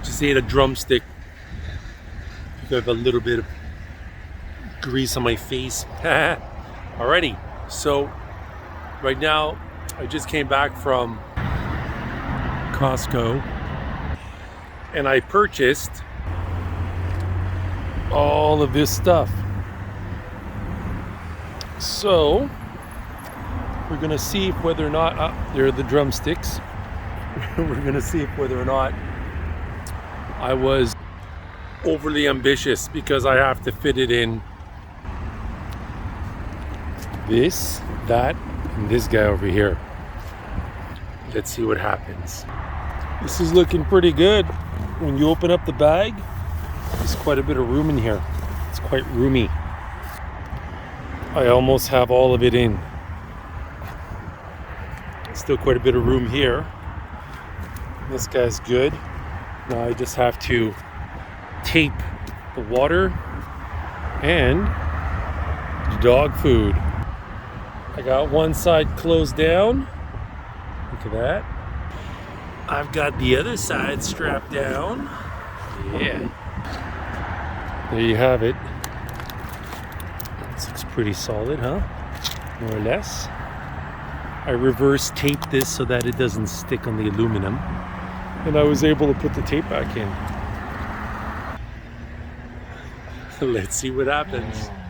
Just ate a drumstick. I have a little bit of grease on my face. Alrighty, so right now I just came back from Costco and I purchased all of this stuff. So we're gonna see if whether or not there are the drumsticks. We're gonna see if whether or not I was overly ambitious, because I have to fit it in this, that, and this guy over here. Let's see what happens. This is looking pretty good. When you open up the bag, there's quite a bit of room in here. It's quite roomy. I almost have all of it in. Still quite a bit of room here. This guy's good. Now I just have to tape the water and the dog food. I got one side closed down. Look at that. I've got the other side strapped down. Yeah. There you have it. This looks pretty solid, huh? More or less. I reverse taped this so that it doesn't stick on the aluminum. And I was able to put the tape back in. Let's see what happens.